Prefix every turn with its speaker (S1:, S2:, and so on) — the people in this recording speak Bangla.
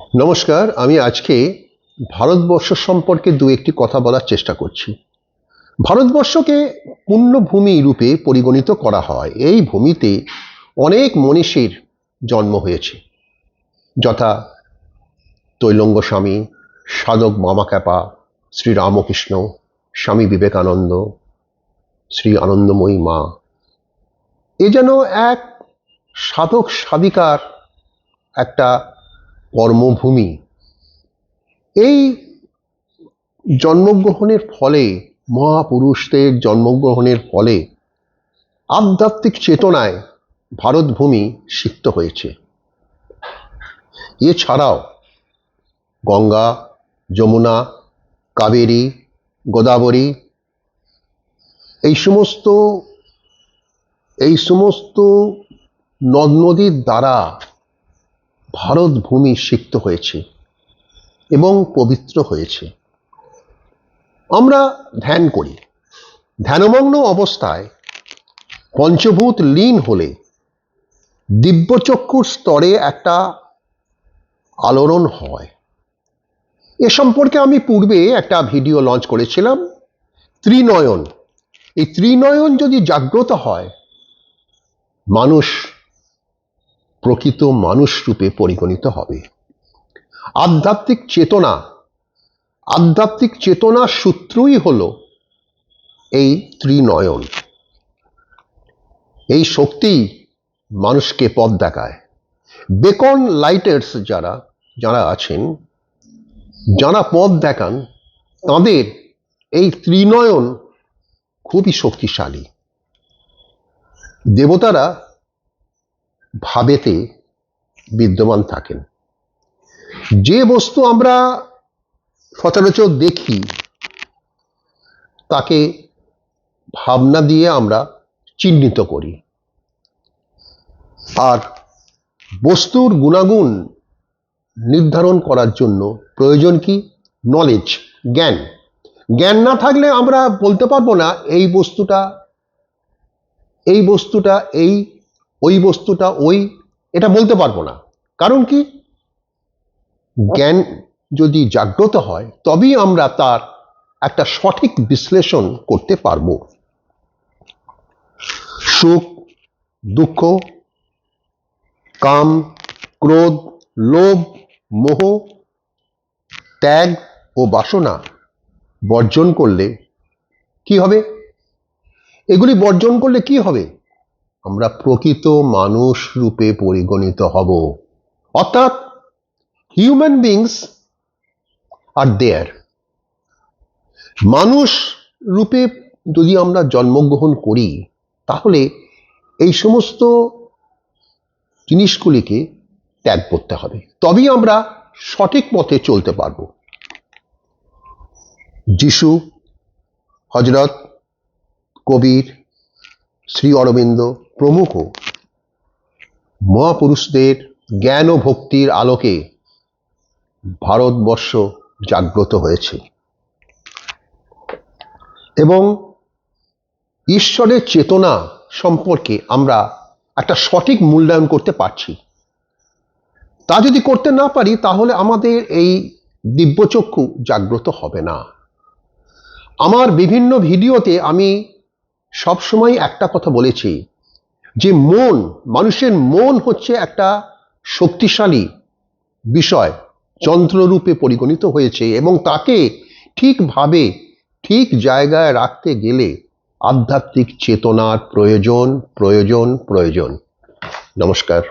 S1: নমস্কার। আমি আজকে ভারতবর্ষ সম্পর্কে দু একটি কথা বলার চেষ্টা করছি। ভারতবর্ষকে পুণ্যভূমি রূপে পরিগণিত করা হয়। এই ভূমিতে অনেক মনীষীর জন্ম হয়েছে, যথা তৈলঙ্গ স্বামী, সাধক মামাক্যাপা, শ্রী রামকৃষ্ণ, স্বামী বিবেকানন্দ, শ্রী আনন্দময়ী মা। এ যেন এক সাধক সাধিকার একটা কর্মভূমি। এই জন্মগ্রহণের ফলে, মহাপুরুষদের জন্মগ্রহণের ফলে আধ্যাত্মিক চেতনায় ভারতভূমি সিক্ত হয়েছে। এছাড়াও গঙ্গা, যমুনা, কাবেরী, গোদাবরী এই সমস্ত নদ নদীর দ্বারা ভারতভূমি সিক্ত হয়েছে এবং পবিত্র হয়েছে। আমরা ধ্যান করি। ধ্যানমগ্ন অবস্থায় পঞ্চভূত লীন হলে দিব্যচক্ষুর স্তরে একটা আলোড়ন হয়। এ সম্পর্কে আমি পূর্বে একটা ভিডিও লঞ্চ করেছিলাম। ত্রিনয়ন, এই ত্রিনয়ন যদি জাগ্রত হয়, মানুষ প্রকৃত মানুষ রূপে পরিগণিত হবে। আধ্যাত্মিক চেতনার সূত্রই হলো এই ত্রিনয়ন। এই শক্তি মানুষকে পথ দেখায়। বেকন লাইটার্স যারা আছেন, যারা পথ দেখান, তাদের এই ত্রিনয়ন খুবই শক্তিশালী। দেবতারা ভাবেতে বিদ্যমান থাকেন। যে বস্তু আমরা সচরাচর দেখি তাকে ভাবনা দিয়ে আমরা চিহ্নিত করি। আর বস্তুর গুণাগুণ নির্ধারণ করার জন্য প্রয়োজন কি? নলেজ, জ্ঞান। জ্ঞান না থাকলে আমরা বলতে পারবো না এই বস্তুটা ওই, এটা বলতে পারবো না। কারণ কি? জ্ঞান যদি জাগ্রত হয় তবেই আমরা তার একটা সঠিক বিশ্লেষণ করতে পারবো। সুখ, দুঃখ, কাম, ক্রোধ, লোভ, মোহ, ত্যাগ ও বাসনা বর্জন করলে কি হবে? এগুলি বর্জন করলে কি হবে? আমরা প্রকৃত মানুষ রূপে পরিগণিত হব। অর্থাৎ হিউম্যান বিংস আর দেয়ার। মানুষ রূপে যদি আমরা জন্মগ্রহণ করি, তাহলে এই সমস্ত জিনিসগুলিকে ত্যাগ করতে হবে, তবেই আমরা সঠিক পথে চলতে পারব। যিশু, হযরত, কবির, শ্রী অরবিন্দ প্রমুখ মহাপুরুষদের জ্ঞান ও ভক্তির আলোকে ভারতবর্ষ জাগ্রত হয়েছে এবং ঈশ্বরের চেতনা সম্পর্কে আমরা একটা সঠিক মূল্যায়ন করতে পারছি। তা যদি করতে না পারি, তাহলে আমাদের এই দিব্যচক্ষু জাগ্রত হবে না। আমার বিভিন্ন ভিডিওতে আমি সবসময় একটা কথা বলেছি যে মানুষের মন হচ্ছে একটা শক্তিশালী বিষয়, যন্ত্ররূপে পরিগণিত হয়েছে এবং তাকে ঠিকভাবে ঠিক জায়গায় রাখতে গেলে আধ্যাত্মিক চেতনার প্রয়োজন। নমস্কার।